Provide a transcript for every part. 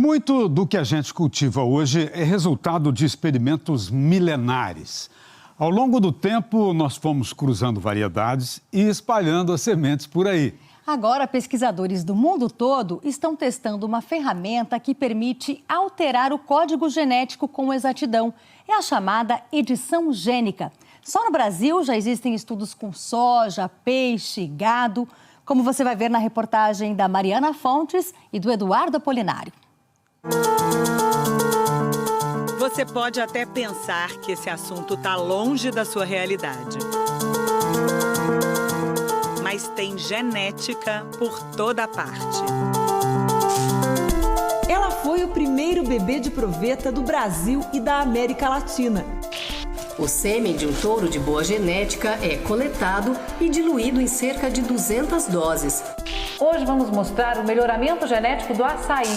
Muito do que a gente cultiva hoje é resultado de experimentos milenares. Ao longo do tempo, nós fomos cruzando variedades e espalhando as sementes por aí. Agora, pesquisadores do mundo todo estão testando uma ferramenta que permite alterar o código genético com exatidão. É a chamada edição gênica. Só no Brasil já existem estudos com soja, peixe, gado, como você vai ver na reportagem da Mariana Fontes e do Eduardo Apolinário. Você pode até pensar que esse assunto está longe da sua realidade. Mas tem genética por toda parte. Ela foi o primeiro bebê de proveta do Brasil e da América Latina. O sêmen de um touro de boa genética é coletado e diluído em cerca de 200 doses. Hoje vamos mostrar o melhoramento genético do açaí.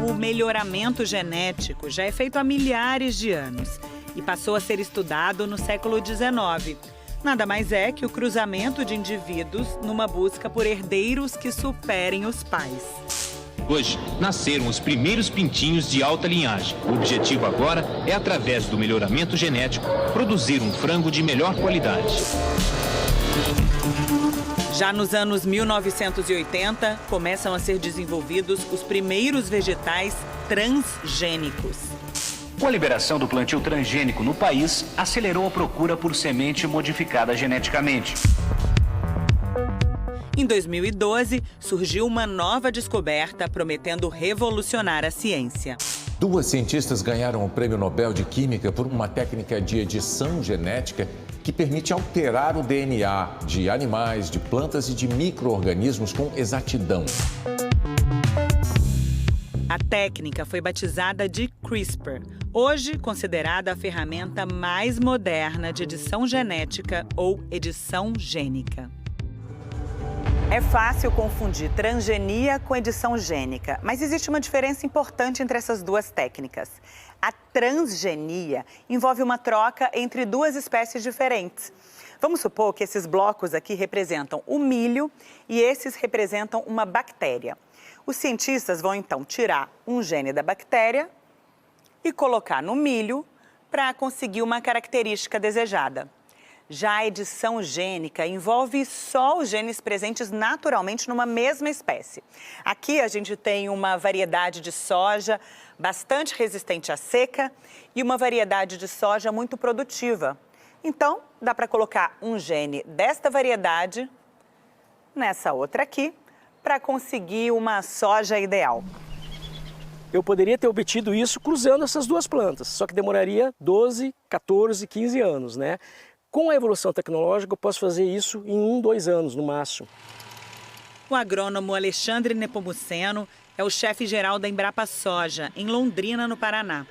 O melhoramento genético já é feito há milhares de anos e passou a ser estudado no século XIX. Nada mais é que o cruzamento de indivíduos numa busca por herdeiros que superem os pais. Hoje, nasceram os primeiros pintinhos de alta linhagem. O objetivo agora é, através do melhoramento genético, produzir um frango de melhor qualidade. Já nos anos 1980, começam a ser desenvolvidos os primeiros vegetais transgênicos. Com a liberação do plantio transgênico no país, acelerou a procura por semente modificada geneticamente. Em 2012, surgiu uma nova descoberta prometendo revolucionar a ciência. Duas cientistas ganharam o Prêmio Nobel de Química por uma técnica de edição genética que permite alterar o DNA de animais, de plantas e de micro-organismos com exatidão. A técnica foi batizada de CRISPR, hoje considerada a ferramenta mais moderna de edição genética ou edição gênica. É fácil confundir transgenia com edição gênica, mas existe uma diferença importante entre essas duas técnicas. A transgenia envolve uma troca entre duas espécies diferentes. Vamos supor que esses blocos aqui representam o milho e esses representam uma bactéria. Os cientistas vão então tirar um gene da bactéria e colocar no milho para conseguir uma característica desejada. Já a edição gênica envolve só os genes presentes naturalmente numa mesma espécie. Aqui a gente tem uma variedade de soja bastante resistente à seca e uma variedade de soja muito produtiva. Então, dá para colocar um gene desta variedade nessa outra aqui para conseguir uma soja ideal. Eu poderia ter obtido isso cruzando essas duas plantas, só que demoraria 12, 14, 15 anos, né? Com a evolução tecnológica, eu posso fazer isso em 1, 2 anos, no máximo. O agrônomo Alexandre Nepomuceno é o chefe-geral da Embrapa Soja, em Londrina, no Paraná.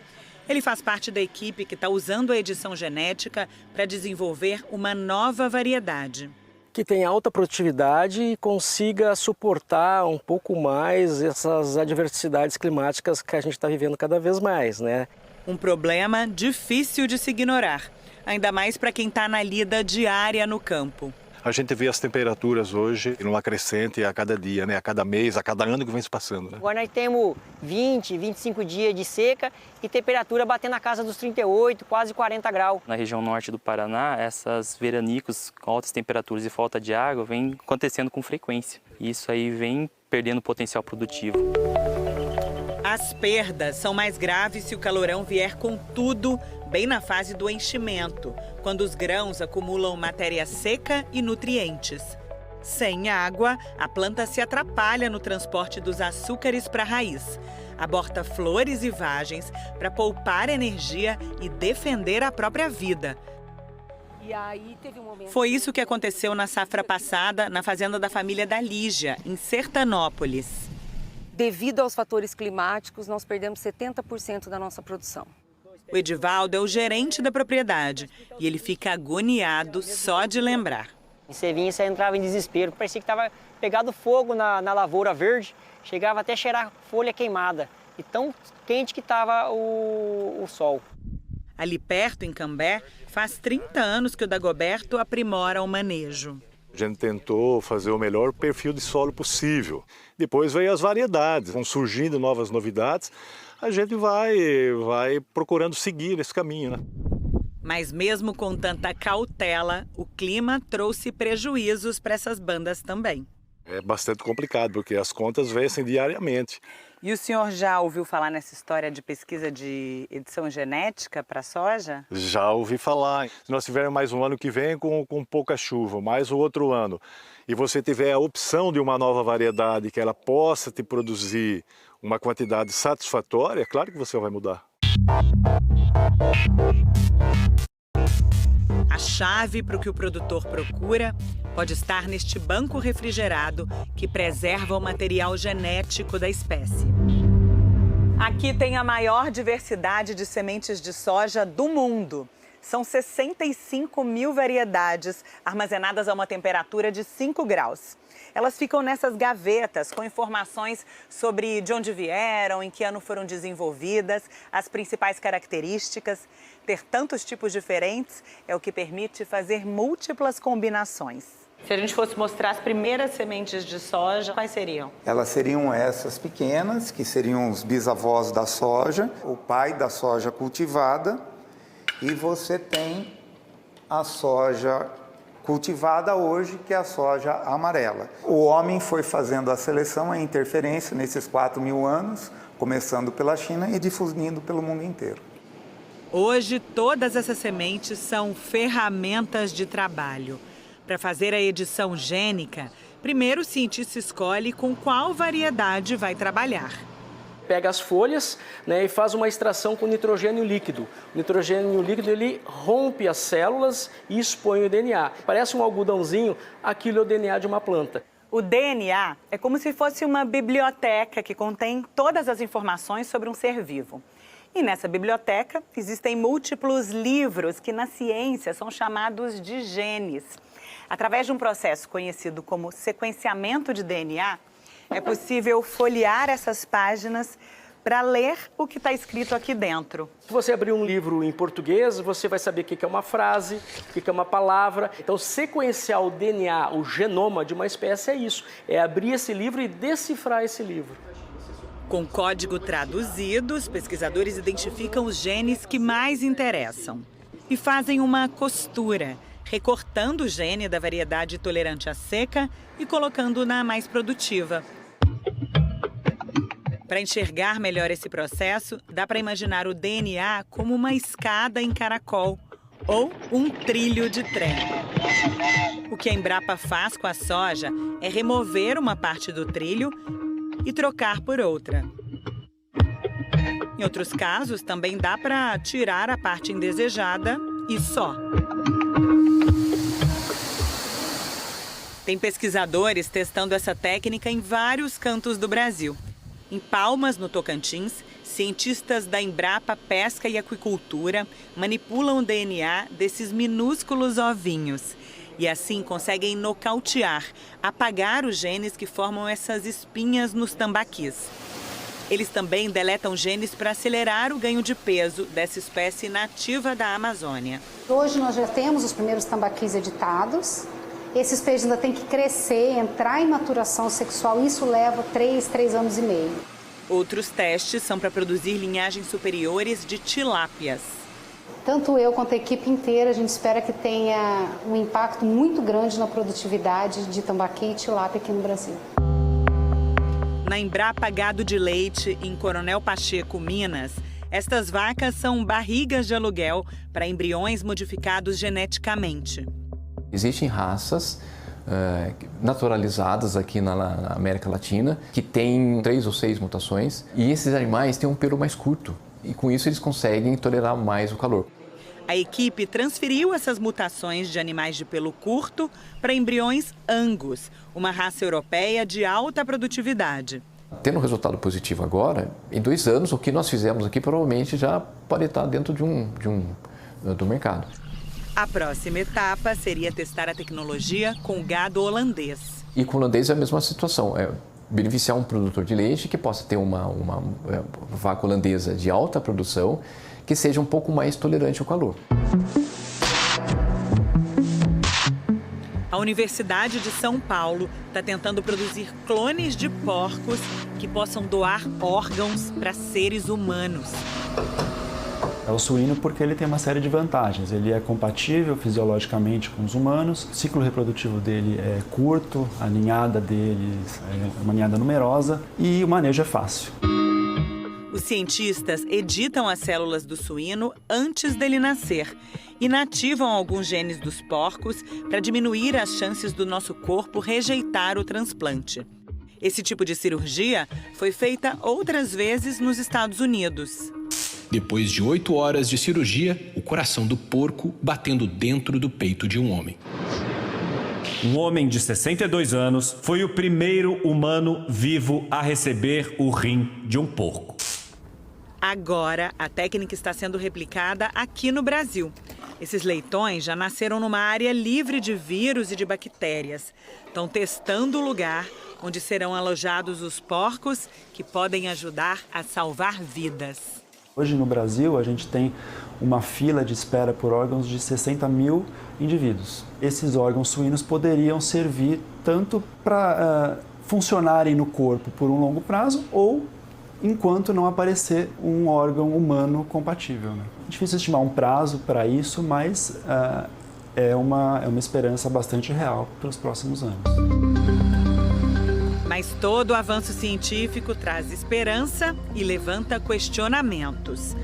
Ele faz parte da equipe que está usando a edição genética para desenvolver uma nova variedade. Que tem alta produtividade e consiga suportar um pouco mais essas adversidades climáticas que a gente está vivendo cada vez mais, né? Um problema difícil de se ignorar, ainda mais para quem está na lida diária no campo. A gente vê as temperaturas hoje numa crescente a cada dia, né? A cada mês, a cada ano que vem se passando. Né? Agora nós temos 20, 25 dias de seca e temperatura batendo na casa dos 38, quase 40 graus. Na região norte do Paraná, essas veranicos com altas temperaturas e falta de água vem acontecendo com frequência. E isso aí vem perdendo potencial produtivo. As perdas são mais graves se o calorão vier com tudo, bem na fase do enchimento, quando os grãos acumulam matéria seca e nutrientes. Sem água, a planta se atrapalha no transporte dos açúcares para a raiz. Aborta flores e vagens para poupar energia e defender a própria vida. Foi isso que aconteceu na safra passada, na fazenda da família da Lígia, em Sertanópolis. Devido aos fatores climáticos, nós perdemos 70% da nossa produção. O Edivaldo é o gerente da propriedade e ele fica agoniado só de lembrar. Você vinha e você entrava em desespero, parecia que estava pegado fogo na lavoura verde, chegava até a cheirar folha queimada, e tão quente que estava o sol. Ali perto, em Cambé, faz 30 anos que o Dagoberto aprimora o manejo. A gente tentou fazer o melhor perfil de solo possível. Depois veio as variedades, vão surgindo novas novidades, a gente vai procurando seguir esse caminho, né? Mas mesmo com tanta cautela, o clima trouxe prejuízos para essas bandas também. É bastante complicado, porque as contas vencem diariamente. E o senhor já ouviu falar nessa história de pesquisa de edição genética para soja? Já ouvi falar. Se nós tivermos mais um ano que vem com pouca chuva, mais o outro ano, e você tiver a opção de uma nova variedade que ela possa te produzir uma quantidade satisfatória, é claro que você vai mudar. A chave para o que o produtor procura pode estar neste banco refrigerado que preserva o material genético da espécie. Aqui tem a maior diversidade de sementes de soja do mundo. São 65 mil variedades armazenadas a uma temperatura de 5 graus. Elas ficam nessas gavetas com informações sobre de onde vieram, em que ano foram desenvolvidas, as principais características. Ter tantos tipos diferentes é o que permite fazer múltiplas combinações. Se a gente fosse mostrar as primeiras sementes de soja, quais seriam? Elas seriam essas pequenas, que seriam os bisavós da soja, o pai da soja cultivada, e você tem a soja cultivada hoje, que é a soja amarela. O homem foi fazendo a seleção, a interferência nesses 4.000 anos, começando pela China e difundindo pelo mundo inteiro. Hoje, todas essas sementes são ferramentas de trabalho. Para fazer a edição gênica, primeiro o cientista escolhe com qual variedade vai trabalhar. Pega as folhas, né, e faz uma extração com nitrogênio líquido. O nitrogênio líquido ele rompe as células e expõe o DNA. Parece um algodãozinho, aquilo é o DNA de uma planta. O DNA é como se fosse uma biblioteca que contém todas as informações sobre um ser vivo. E nessa biblioteca existem múltiplos livros que na ciência são chamados de genes. Através de um processo conhecido como sequenciamento de DNA, é possível folhear essas páginas para ler o que está escrito aqui dentro. Se você abrir um livro em português, você vai saber o que é uma frase, o que é uma palavra. Então, sequenciar o DNA, o genoma de uma espécie é isso. É abrir esse livro e decifrar esse livro. Com código traduzido, os pesquisadores identificam os genes que mais interessam e fazem uma costura, recortando o gene da variedade tolerante à seca e colocando na mais produtiva. Para enxergar melhor esse processo, dá para imaginar o DNA como uma escada em caracol ou um trilho de trem. O que a Embrapa faz com a soja é remover uma parte do trilho e trocar por outra. Em outros casos, também dá para tirar a parte indesejada e só. Tem pesquisadores testando essa técnica em vários cantos do Brasil. Em Palmas, no Tocantins, cientistas da Embrapa Pesca e Aquicultura manipulam o DNA desses minúsculos ovinhos. E assim conseguem nocautear, apagar os genes que formam essas espinhas nos tambaquis. Eles também deletam genes para acelerar o ganho de peso dessa espécie nativa da Amazônia. Hoje nós já temos os primeiros tambaquis editados. Esses peixes ainda têm que crescer, entrar em maturação sexual. Isso leva 3 anos e meio. Outros testes são para produzir linhagens superiores de tilápias. Tanto eu quanto a equipe inteira, a gente espera que tenha um impacto muito grande na produtividade de tambaqui e tilápia aqui no Brasil. Na Embrapa Gado de Leite, em Coronel Pacheco, Minas, estas vacas são barrigas de aluguel para embriões modificados geneticamente. Existem raças naturalizadas aqui na América Latina que têm 3 ou 6 mutações e esses animais têm um pelo mais curto. E com isso eles conseguem tolerar mais o calor. A equipe transferiu essas mutações de animais de pelo curto para embriões Angus, uma raça europeia de alta produtividade. Tendo um resultado positivo agora, em 2 anos, o que nós fizemos aqui provavelmente já pode estar dentro do mercado. A próxima etapa seria testar a tecnologia com o gado holandês. E com o holandês é a mesma situação. Beneficiar um produtor de leite que possa ter uma vaca holandesa de alta produção, que seja um pouco mais tolerante ao calor. A Universidade de São Paulo está tentando produzir clones de porcos que possam doar órgãos para seres humanos. É o suíno porque ele tem uma série de vantagens. Ele é compatível fisiologicamente com os humanos, o ciclo reprodutivo dele é curto, a ninhada deles é uma ninhada numerosa e o manejo é fácil. Os cientistas editam as células do suíno antes dele nascer e inativam alguns genes dos porcos para diminuir as chances do nosso corpo rejeitar o transplante. Esse tipo de cirurgia foi feita outras vezes nos Estados Unidos. Depois de 8 horas de cirurgia, o coração do porco batendo dentro do peito de um homem. Um homem de 62 anos foi o primeiro humano vivo a receber o rim de um porco. Agora, a técnica está sendo replicada aqui no Brasil. Esses leitões já nasceram numa área livre de vírus e de bactérias. Estão testando o lugar onde serão alojados os porcos que podem ajudar a salvar vidas. Hoje no Brasil a gente tem uma fila de espera por órgãos de 60 mil indivíduos. Esses órgãos suínos poderiam servir tanto para funcionarem no corpo por um longo prazo ou enquanto não aparecer um órgão humano compatível. Né? É difícil estimar um prazo para isso, mas é uma esperança bastante real para os próximos anos. Mas todo avanço científico traz esperança e levanta questionamentos.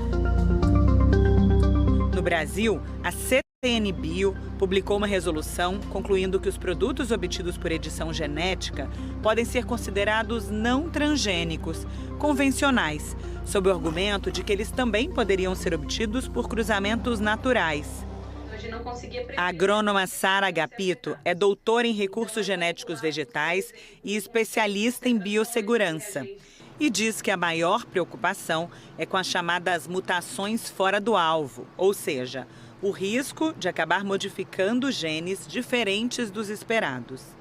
No Brasil, a CTN Bio publicou uma resolução concluindo que os produtos obtidos por edição genética podem ser considerados não transgênicos, convencionais, sob o argumento de que eles também poderiam ser obtidos por cruzamentos naturais. A agrônoma Sara Agapito é doutora em recursos genéticos vegetais e especialista em biossegurança. E diz que a maior preocupação é com as chamadas mutações fora do alvo, ou seja, o risco de acabar modificando genes diferentes dos esperados.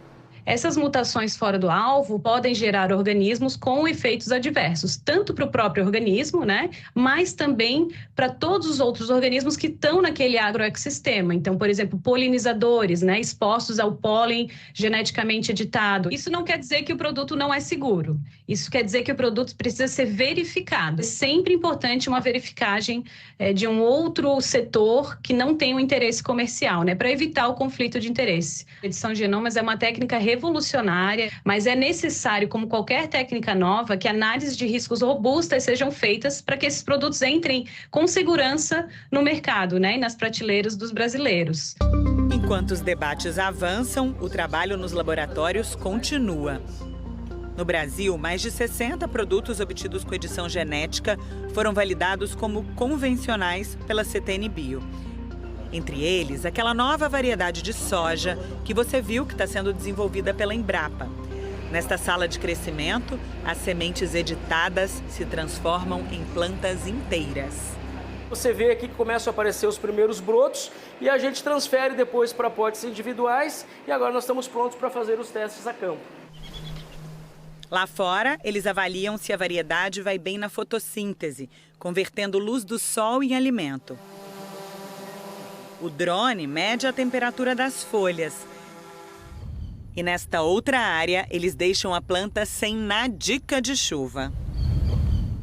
Essas mutações fora do alvo podem gerar organismos com efeitos adversos, tanto para o próprio organismo, né, mas também para todos os outros organismos que estão naquele agroecossistema. Então, por exemplo, polinizadores, né, expostos ao pólen geneticamente editado. Isso não quer dizer que o produto não é seguro. Isso quer dizer que o produto precisa ser verificado. É sempre importante uma verificagem de um outro setor que não tem um interesse comercial, né, para evitar o conflito de interesse. A edição de genomas é uma técnica revolucionária, mas é necessário, como qualquer técnica nova, que análises de riscos robustas sejam feitas para que esses produtos entrem com segurança no mercado, né, e nas prateleiras dos brasileiros. Enquanto os debates avançam, o trabalho nos laboratórios continua. No Brasil, mais de 60 produtos obtidos com edição genética foram validados como convencionais pela CTN Bio. Entre eles, aquela nova variedade de soja que você viu que está sendo desenvolvida pela Embrapa. Nesta sala de crescimento, as sementes editadas se transformam em plantas inteiras. Você vê aqui que começam a aparecer os primeiros brotos e a gente transfere depois para potes individuais e agora nós estamos prontos para fazer os testes a campo. Lá fora, eles avaliam se a variedade vai bem na fotossíntese, convertendo luz do sol em alimento. O drone mede a temperatura das folhas. E nesta outra área, eles deixam a planta sem nadica de chuva.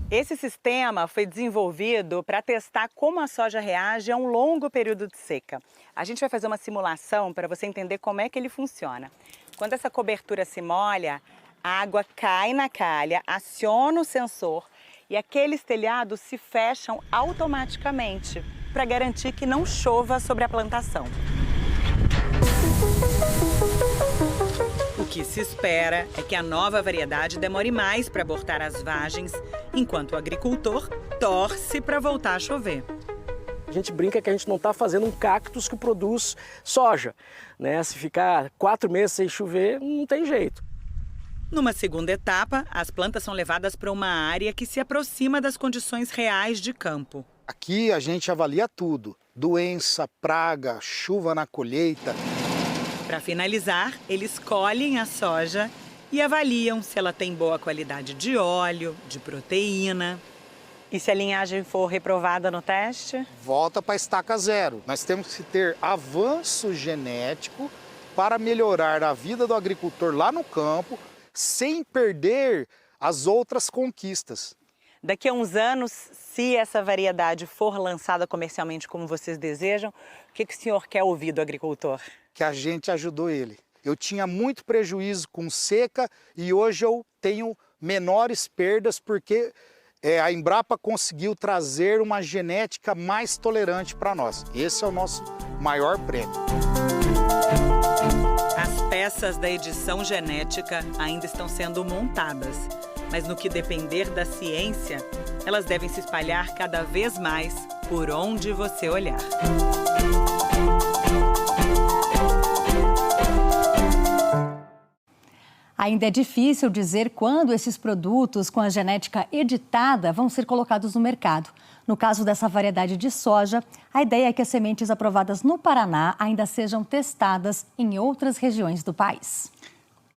Esse sistema foi desenvolvido para testar como a soja reage a um longo período de seca. A gente vai fazer uma simulação para você entender como é que ele funciona. Quando essa cobertura se molha, a água cai na calha, aciona o sensor e aqueles telhados se fecham automaticamente para garantir que não chova sobre a plantação. O que se espera é que a nova variedade demore mais para abortar as vagens, enquanto o agricultor torce para voltar a chover. A gente brinca que a gente não está fazendo um cactus que produz soja, né? Se ficar 4 meses sem chover, não tem jeito. Numa segunda etapa, as plantas são levadas para uma área que se aproxima das condições reais de campo. Aqui a gente avalia tudo: doença, praga, chuva na colheita. Para finalizar, eles colhem a soja e avaliam se ela tem boa qualidade de óleo, de proteína. E se a linhagem for reprovada no teste? Volta para a estaca zero. Nós temos que ter avanço genético para melhorar a vida do agricultor lá no campo, sem perder as outras conquistas. Daqui a uns anos, se essa variedade for lançada comercialmente como vocês desejam, o que o senhor quer ouvir do agricultor? Que a gente ajudou ele. Eu tinha muito prejuízo com seca e hoje eu tenho menores perdas porque a Embrapa conseguiu trazer uma genética mais tolerante para nós. Esse é o nosso maior prêmio. As peças da edição genética ainda estão sendo montadas, mas no que depender da ciência, elas devem se espalhar cada vez mais por onde você olhar. Ainda é difícil dizer quando esses produtos com a genética editada vão ser colocados no mercado. No caso dessa variedade de soja, a ideia é que as sementes aprovadas no Paraná ainda sejam testadas em outras regiões do país.